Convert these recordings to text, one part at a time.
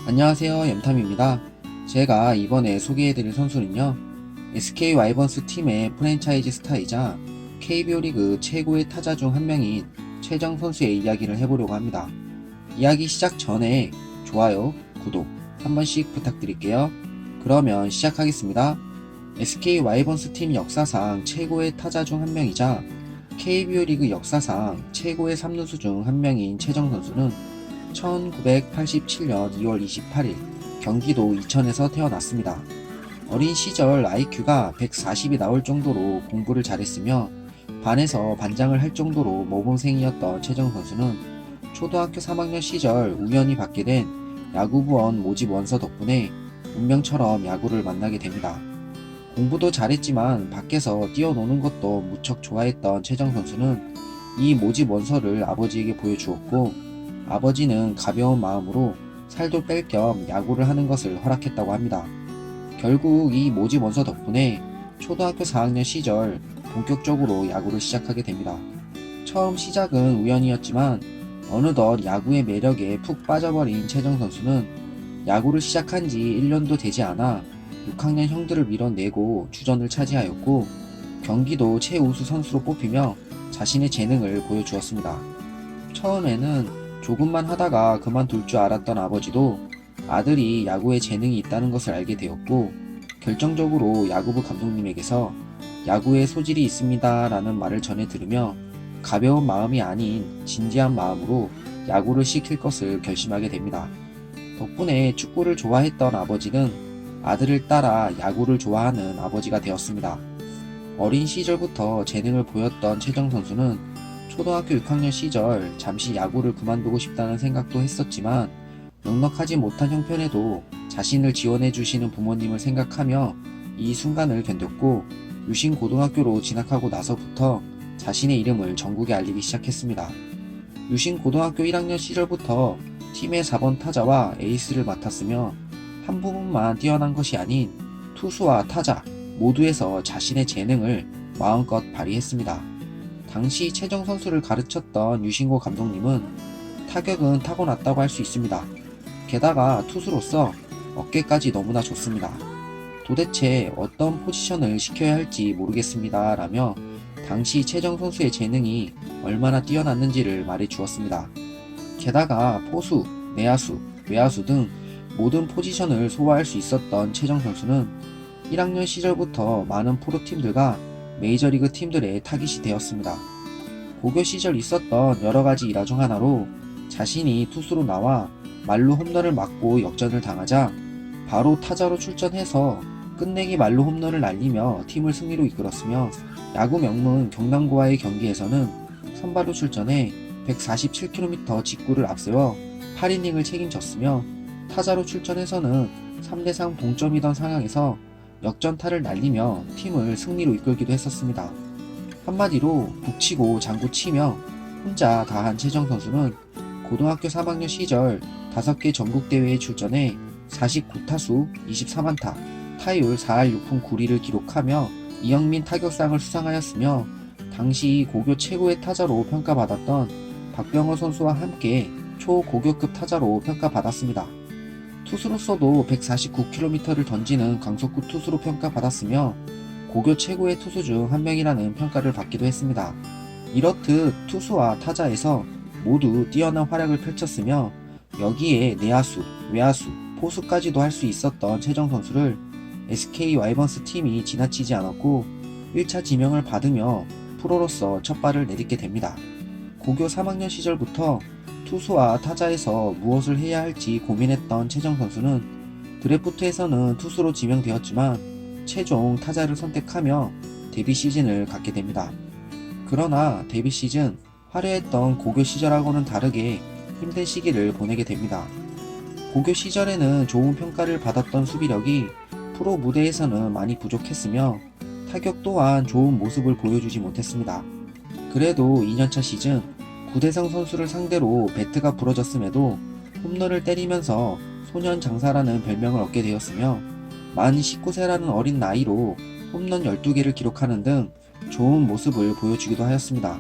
안녕하세요, 염탐입니다. 제가 이번에 소개해드릴 선수는요, SK 와이번스 팀의 프랜차이즈 스타이자 KBO 리그 최고의 타자 중 한 명인 최정 선수의 이야기를 해보려고 합니다. 이야기 시작 전에 좋아요, 구독 한 번씩 부탁드릴게요. 그러면 시작하겠습니다. SK 와이번스 팀 역사상 최고의 타자 중 한 명이자 KBO 리그 역사상 최고의 3루수 중 한 명인 최정 선수는 1987년 2월 28일 경기도 이천에서 태어났습니다. 어린 시절 IQ가 140이 나올 정도로 공부를 잘했으며 반에서 반장을 할 정도로 모범생이었던 최정 선수는 초등학교 3학년 시절 우연히 받게 된 야구부원 모집 원서 덕분에 운명처럼 야구를 만나게 됩니다. 공부도 잘했지만 밖에서 뛰어노는 것도 무척 좋아했던 최정 선수는 이 모집 원서를 아버지에게 보여주었고, 아버지는 가벼운 마음으로 살도 뺄 겸 야구를 하는 것을 허락했다고 합니다. 결국 이 모집 원서 덕분에 초등학교 4학년 시절 본격적으로 야구를 시작하게 됩니다. 처음 시작은 우연이었지만 어느덧 야구의 매력에 푹 빠져버린 최정 선수는 야구를 시작한 지 1년도 되지 않아 6학년 형들을 밀어내고 주전을 차지하였고, 경기도 최우수 선수로 뽑히며 자신의 재능을 보여주었습니다. 처음에는 조금만 하다가 그만둘 줄 알았던 아버지도 아들이 야구에 재능이 있다는 것을 알게 되었고, 결정적으로 야구부 감독님에게서 야구에 소질이 있습니다 라는 말을 전해 들으며 가벼운 마음이 아닌 진지한 마음으로 야구를 시킬 것을 결심하게 됩니다. 덕분에 축구를 좋아했던 아버지는 아들을 따라 야구를 좋아하는 아버지가 되었습니다. 어린 시절부터 재능을 보였던 최정 선수는 초등학교 6학년 시절 잠시 야구를 그만두고 싶다는 생각도 했었지만 넉넉하지 못한 형편에도 자신을 지원해 주시는 부모님을 생각하며 이 순간을 견뎠고, 유신고등학교로 진학하고 나서부터 자신의 이름을 전국에 알리기 시작했습니다. 유신고등학교 1학년 시절부터 팀의 4번 타자와 에이스를 맡았으며 한 부분만 뛰어난 것이 아닌 투수와 타자 모두에서 자신의 재능을 마음껏 발휘했습니다. 당시 최정 선수를 가르쳤던 유신고 감독님은 타격은 타고났다고 할 수 있습니다. 게다가 투수로서 어깨까지 너무나 좋습니다. 도대체 어떤 포지션을 시켜야 할지 모르겠습니다 라며 당시 최정 선수의 재능이 얼마나 뛰어났는지를 말해 주었습니다. 게다가 포수, 내야수, 외야수 등 모든 포지션을 소화할 수 있었던 최정 선수는 1학년 시절부터 많은 프로팀들과 메이저리그 팀들의 타깃이 되었습니다. 고교 시절 있었던 여러가지 일화 중 하나로 자신이 투수로 나와 말루 홈런을 맞고 역전을 당하자 바로 타자로 출전해서 끝내기 말루 홈런을 날리며 팀을 승리로 이끌었으며, 야구 명문 경남고와의 경기에서는 선발로 출전해 147km 직구를 앞세워 8이닝을 책임졌으며, 타자로 출전해서는 3대3 동점이던 상황에서 역전타를 날리며 팀을 승리로 이끌기도 했었습니다. 한마디로 북치고 장구치며 혼자 다 한 최정 선수는 고등학교 3학년 시절 5개 전국대회에 출전해 49타수 23안타, 타율 4할 6푼 9리를 기록하며 이영민 타격상을 수상하였으며, 당시 고교 최고의 타자로 평가받았던 박병호 선수와 함께 초고교급 타자로 평가받았습니다. 투수로서도 149km를 던지는 강속구 투수로 평가받았으며 고교 최고의 투수 중 한 명이라는 평가를 받기도 했습니다. 이렇듯 투수와 타자에서 모두 뛰어난 활약을 펼쳤으며 여기에 내야수, 외야수, 포수까지도 할 수 있었던 최정 선수를 SK 와이번스 팀이 지나치지 않았고 1차 지명을 받으며 프로로서 첫 발을 내딛게 됩니다. 고교 3학년 시절부터 투수와 타자에서 무엇을 해야 할지 고민했던 최정 선수는 드래프트에서는 투수로 지명되었지만 최종 타자를 선택하며 데뷔 시즌을 갖게 됩니다. 그러나 데뷔 시즌 화려했던 고교 시절하고는 다르게 힘든 시기를 보내게 됩니다. 고교 시절에는 좋은 평가를 받았던 수비력이 프로 무대에서는 많이 부족했으며 타격 또한 좋은 모습을 보여주지 못했습니다. 그래도 2년차 시즌 구대성 선수를 상대로 배트가 부러졌음에도 홈런을 때리면서 소년 장사라는 별명을 얻게 되었으며, 만 19세라는 어린 나이로 홈런 12개를 기록하는 등 좋은 모습을 보여주기도 하였습니다.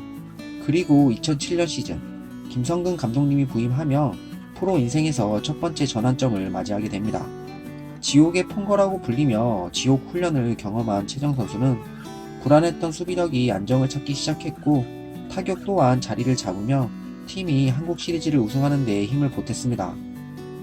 그리고 2007년 시즌 김성근 감독님이 부임하며 프로 인생에서 첫 번째 전환점을 맞이하게 됩니다. 지옥의 폰거라고 불리며 지옥 훈련을 경험한 최정 선수는 불안했던 수비력이 안정을 찾기 시작했고 타격 또한 자리를 잡으며 팀이 한국 시리즈를 우승하는 데 힘을 보탰습니다.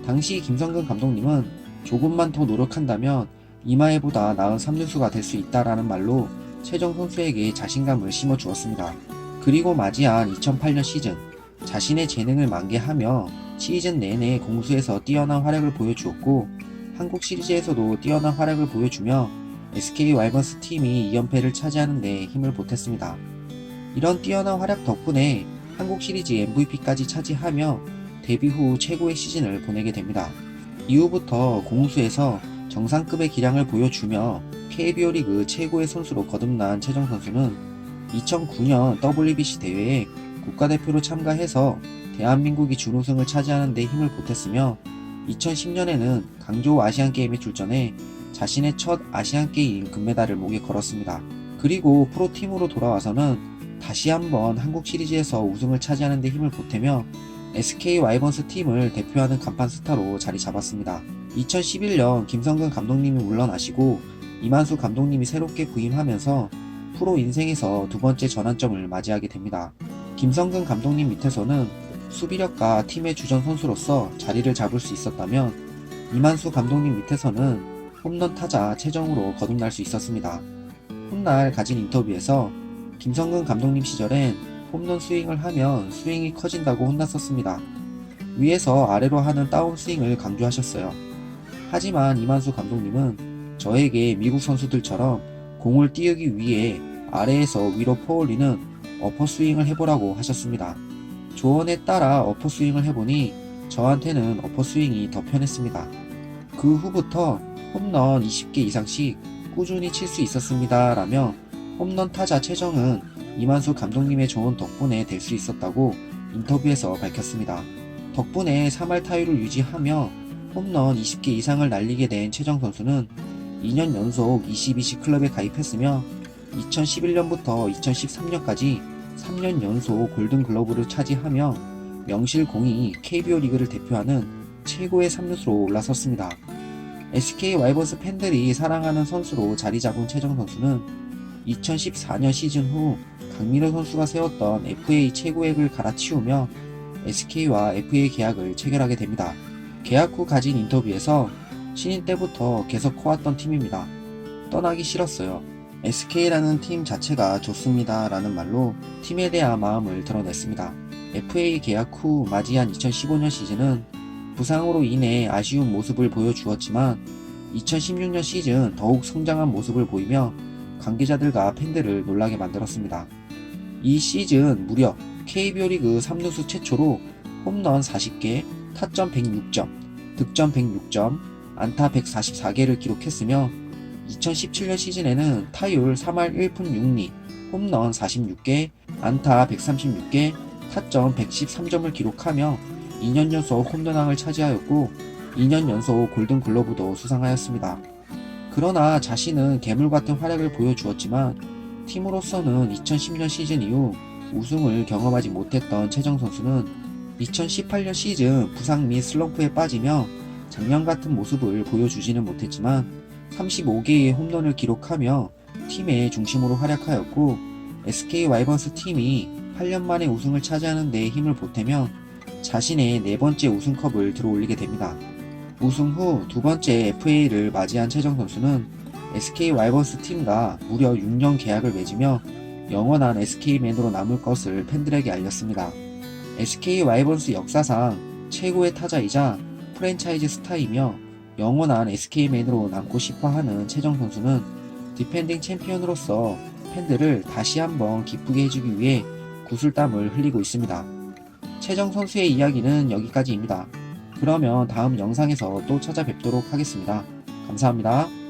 당시 김성근 감독님은 조금만 더 노력한다면 이마에보다 나은 3루수가 될 수 있다라는 말로 최정 선수에게 자신감을 심어주었습니다. 그리고 맞이한 2008년 시즌, 자신의 재능을 만개하며 시즌 내내 공수에서 뛰어난 활약을 보여주었고 한국 시리즈에서도 뛰어난 활약을 보여주며 SK 와이번스 팀이 2연패를 차지하는 데 힘을 보탰습니다. 이런 뛰어난 활약 덕분에 한국 시리즈 MVP까지 차지하며 데뷔 후 최고의 시즌을 보내게 됩니다. 이후부터 공수에서 정상급의 기량을 보여주며 KBO 리그 최고의 선수로 거듭난 최정 선수는 2009년 WBC 대회에 국가대표로 참가해서 대한민국이 준우승을 차지하는 데 힘을 보탰으며 2010년에는 강조 아시안게임에 출전해 자신의 첫 아시안게임 금메달을 목에 걸었습니다. 그리고 프로팀으로 돌아와서는 다시 한번 한국 시리즈에서 우승을 차지하는 데 힘을 보태며 SK 와이번스 팀을 대표하는 간판 스타로 자리 잡았습니다. 2011년 김성근 감독님이 물러나시고 이만수 감독님이 새롭게 부임하면서 프로 인생에서 두 번째 전환점을 맞이하게 됩니다. 김성근 감독님 밑에서는 수비력과 팀의 주전 선수로서 자리를 잡을 수 있었다면 이만수 감독님 밑에서는 홈런 타자 최정으로 거듭날 수 있었습니다. 훗날 가진 인터뷰에서 김성근 감독님 시절엔 홈런 스윙을 하면 스윙이 커진다고 혼났었습니다. 위에서 아래로 하는 다운 스윙을 강조하셨어요. 하지만 이만수 감독님은 저에게 미국 선수들처럼 공을 띄우기 위해 아래에서 위로 퍼올리는 어퍼 스윙을 해보라고 하셨습니다. 조언에 따라 어퍼 스윙을 해보니 저한테는 어퍼 스윙이 더 편했습니다. 그 후부터 홈런 20개 이상씩 꾸준히 칠 수 있었습니다. 라며 홈런 타자 최정은 이만수 감독님의 조언 덕분에 될 수 있었다고 인터뷰에서 밝혔습니다. 덕분에 3할 타율을 유지하며 홈런 20개 이상을 날리게 된 최정 선수는 2년 연속 22시 클럽에 가입했으며 2011년부터 2013년까지 3년 연속 골든글러브를 차지하며 명실공히 KBO 리그를 대표하는 최고의 3루수로 올라섰습니다. SK 와이번스 팬들이 사랑하는 선수로 자리 잡은 최정 선수는 2014년 시즌 후 강민호 선수가 세웠던 FA 최고액을 갈아치우며 SK와 FA 계약을 체결하게 됩니다. 계약 후 가진 인터뷰에서 신인 때부터 계속 커왔던 팀입니다. 떠나기 싫었어요. SK라는 팀 자체가 좋습니다. 라는 말로 팀에 대한 마음을 드러냈습니다. FA 계약 후 맞이한 2015년 시즌은 부상으로 인해 아쉬운 모습을 보여주었지만 2016년 시즌 더욱 성장한 모습을 보이며 관계자들과 팬들을 놀라게 만들었습니다. 이 시즌 무려 KBO 리그 3루수 최초로 홈런 40개, 타점 106점, 득점 106점, 안타 144개를 기록했으며 2017년 시즌에는 타율 3할 1푼 6리, 홈런 46개, 안타 136개, 타점 113점을 기록하며 2년 연속 홈런왕을 차지하였고 2년 연속 골든글러브도 수상하였습니다. 그러나 자신은 괴물같은 활약을 보여주었지만 팀으로서는 2010년 시즌 이후 우승을 경험하지 못했던 최정 선수는 2018년 시즌 부상 및 슬럼프에 빠지며 작년 같은 모습을 보여주지는 못했지만 35개의 홈런을 기록하며 팀의 중심으로 활약하였고 SK 와이번스 팀이 8년 만에 우승을 차지하는 데 힘을 보태며 자신의 네 번째 우승컵을 들어올리게 됩니다. 우승 후 두 번째 FA를 맞이한 최정 선수는 SK 와이번스 팀과 무려 6년 계약을 맺으며 영원한 SK맨으로 남을 것을 팬들에게 알렸습니다. SK 와이번스 역사상 최고의 타자이자 프랜차이즈 스타이며 영원한 SK맨으로 남고 싶어하는 최정 선수는 디펜딩 챔피언으로서 팬들을 다시 한번 기쁘게 해주기 위해 구슬땀을 흘리고 있습니다. 최정 선수의 이야기는 여기까지입니다. 그러면 다음 영상에서 또 찾아뵙도록 하겠습니다. 감사합니다.